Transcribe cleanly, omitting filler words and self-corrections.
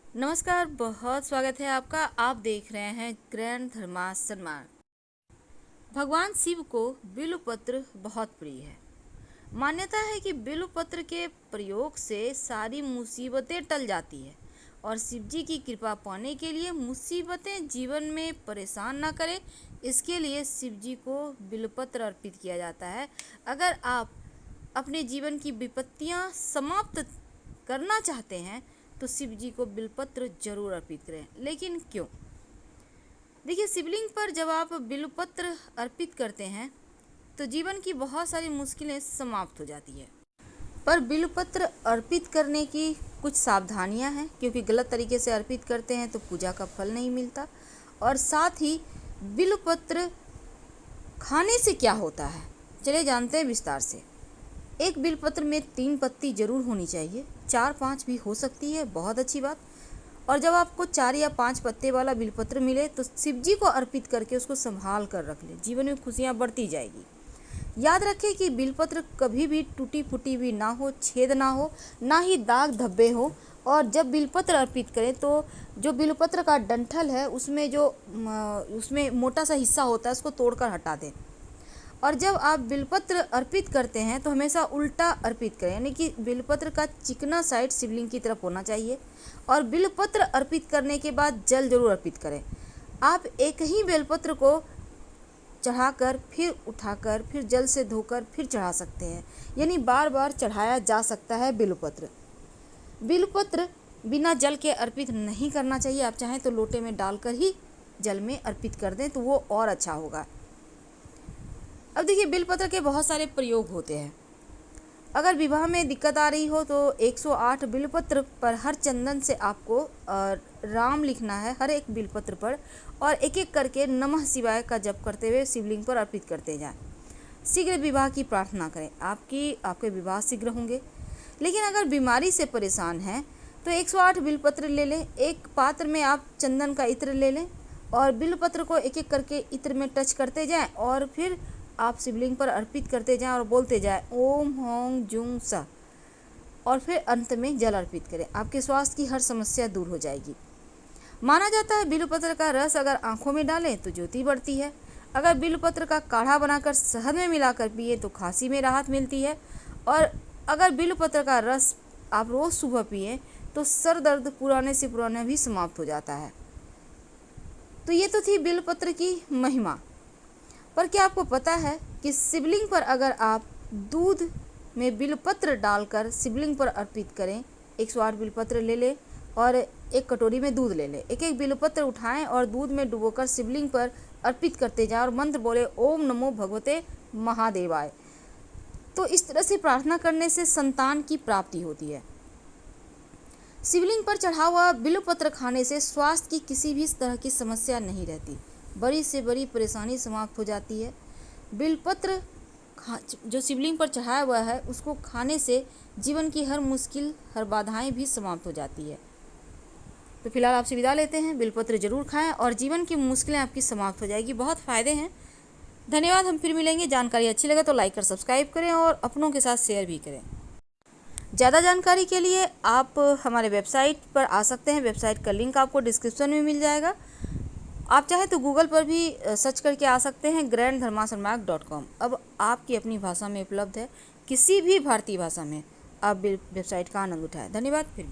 नमस्कार, बहुत स्वागत है आपका। आप देख रहे हैं ग्रैंड धर्मासन मार्ग। भगवान शिव को बिल्वपत्र बहुत प्रिय है। मान्यता है कि बिल्वपत्र के प्रयोग से सारी मुसीबतें टल जाती है और शिव जी की कृपा पाने के लिए मुसीबतें जीवन में परेशान ना करें, इसके लिए शिव जी को बिल्वपत्र अर्पित किया जाता है। अगर आप अपने जीवन की विपत्तियां समाप्त करना चाहते हैं तो शिव जी को बिल्वपत्र जरूर अर्पित करें। लेकिन क्यों? देखिए, शिवलिंग पर जब आप बिल्वपत्र अर्पित करते हैं तो जीवन की बहुत सारी मुश्किलें समाप्त हो जाती है। पर बिल्वपत्र अर्पित करने की कुछ सावधानियां हैं, क्योंकि गलत तरीके से अर्पित करते हैं तो पूजा का फल नहीं मिलता। और साथ ही बिल्वपत्र खाने से क्या होता है, चलिए जानते हैं विस्तार से। एक बिल्वपत्र में 3 पत्ती जरूर होनी चाहिए, 4-5 भी हो सकती है, बहुत अच्छी बात। और जब आपको 4 या 5 पत्ते वाला बिल्वपत्र मिले तो शिव जी को अर्पित करके उसको संभाल कर रख ले, जीवन में खुशियां बढ़ती जाएगी। याद रखें कि बिल्वपत्र कभी भी टूटी फूटी भी ना हो, छेद ना हो, ना ही दाग धब्बे हो। और जब बिल्वपत्र अर्पित करें तो जो बिल्वपत्र का डंठल है उसमें मोटा सा हिस्सा होता है, उसको तोड़कर हटा दें। और जब आप बिल्वपत्र अर्पित करते हैं तो हमेशा उल्टा अर्पित करें, यानी कि बिल्वपत्र का चिकना साइड शिवलिंग की तरफ होना चाहिए। और बिल्वपत्र अर्पित करने के बाद जल जरूर अर्पित करें। आप एक ही बिल्वपत्र को चढ़ाकर फिर उठाकर फिर जल से धोकर फिर चढ़ा सकते हैं, यानी बार बार चढ़ाया जा सकता है बिल्वपत्र। बिल्वपत्र बिना जल के अर्पित नहीं करना चाहिए। आप चाहें तो लोटे में डालकर ही जल में अर्पित कर दें तो वो और अच्छा होगा। अब देखिए, बिल्वपत्र के बहुत सारे प्रयोग होते हैं। अगर विवाह में दिक्कत आ रही हो तो 108 बिल्वपत्र पर हर चंदन से आपको राम लिखना है हर एक बिल्वपत्र पर, और एक एक करके नमः शिवाय का जप करते हुए शिवलिंग पर अर्पित करते जाएं। शीघ्र विवाह की प्रार्थना करें, आपके विवाह शीघ्र होंगे। लेकिन अगर बीमारी से परेशान हैं तो 108 बिल्वपत्र ले लें। एक पात्र में आप चंदन का इत्र ले लें और बिल्वपत्र को एक एक करके इत्र में टच करते जाएं और फिर आप शिवलिंग पर अर्पित करते जाएं और बोलते जाएं ओम होंग जुंग सा, और फिर अंत में जल अर्पित करें। आपके स्वास्थ्य की हर समस्या दूर हो जाएगी। माना जाता है बिल्वपत्र का रस अगर आंखों में डालें तो ज्योति बढ़ती है। अगर बिल्वपत्र का काढ़ा बनाकर शहद में मिलाकर पिए तो खांसी में राहत मिलती है। और अगर बिल्वपत्र का रस आप रोज सुबह पिए तो सर दर्द पुराने से पुराना भी समाप्त हो जाता है। तो ये तो थी बिल्वपत्र की महिमा। पर क्या आपको पता है कि शिवलिंग पर अगर आप दूध में बिल्वपत्र डालकर शिवलिंग पर अर्पित करें, 108 बिल्वपत्र ले लें और एक कटोरी में दूध ले लें, एक एक बिल्वपत्र उठाएं और दूध में डुबोकर शिवलिंग पर अर्पित करते जाएं और मंत्र बोले ओम नमो भगवते महादेवाय। तो इस तरह से प्रार्थना करने से संतान की प्राप्ति होती है। शिवलिंग पर चढ़ा हुआ बिल्वपत्र खाने से स्वास्थ्य की किसी भी तरह की समस्या नहीं रहती, बड़ी से बड़ी परेशानी समाप्त हो जाती है। बिल्वपत्र जो शिवलिंग पर चढ़ाया हुआ है उसको खाने से जीवन की हर मुश्किल, हर बाधाएं भी समाप्त हो जाती है। तो फिलहाल आपसे विदा लेते हैं। बिल्वपत्र जरूर खाएं और जीवन की मुश्किलें आपकी समाप्त हो जाएगी। बहुत फ़ायदे हैं। धन्यवाद। हम फिर मिलेंगे। जानकारी अच्छी लगे तो लाइक और सब्सक्राइब करें और अपनों के साथ शेयर भी करें। ज़्यादा जानकारी के लिए आप हमारे वेबसाइट पर आ सकते हैं। वेबसाइट का लिंक आपको डिस्क्रिप्शन में मिल जाएगा। आप चाहे तो गूगल पर भी सर्च करके आ सकते हैं granddharmasanmarg.com। अब आपकी अपनी भाषा में उपलब्ध है, किसी भी भारतीय भाषा में। आप वेबसाइट का आनंद उठाएं। धन्यवाद। फिर